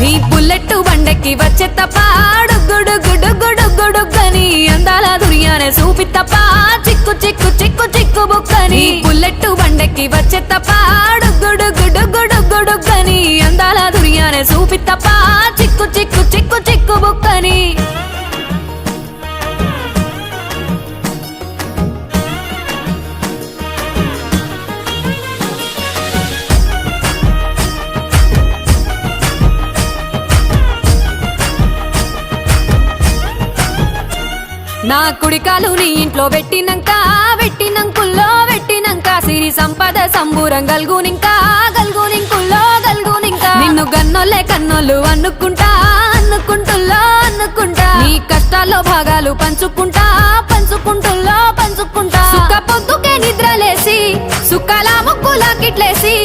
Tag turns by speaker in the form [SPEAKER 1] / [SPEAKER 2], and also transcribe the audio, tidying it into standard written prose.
[SPEAKER 1] నీ బుల్లెట్ బండెక్కి వచ్చే తప్ప గుడు గుడు గుడు గుడుగని అందాల దుర్యానే చూపి తప్ప చిక్కు చిక్కు చిక్కు చిక్కు బుక్కని బుల్లెట్ బండెక్కి వచ్చే తప్ప గుడు గుడు గుడు గుడుగని అందాల దుర్యానే చూపి తప్ప చిక్కు చిక్కు చిక్కు చిక్కు బుక్కని నా కుడికాలు నీ ఇంట్లో పెట్టినంకుల్లో పెట్టినంక సిరి సంపద సంబూరం గల్గునింకా నిన్ను గన్నోళ్ళే కన్నోళ్ళు అనుకుంటా నీ కష్టాల్లో భాగాలు పంచుకుంటా సుక్క పొద్దుకే నిద్రలేసి సుక్కల ముక్కులా కిట్లేసి